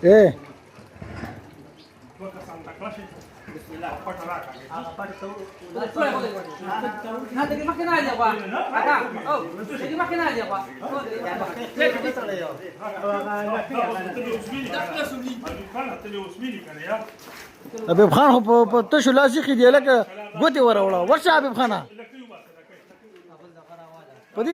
ايه Nanti kita makin aja pak. Kata, oh, jadi makin aja pak. حبيب خان خو په تشو لاسي خې دی لکه ګوتې وراوړه ورشه حبیب خانه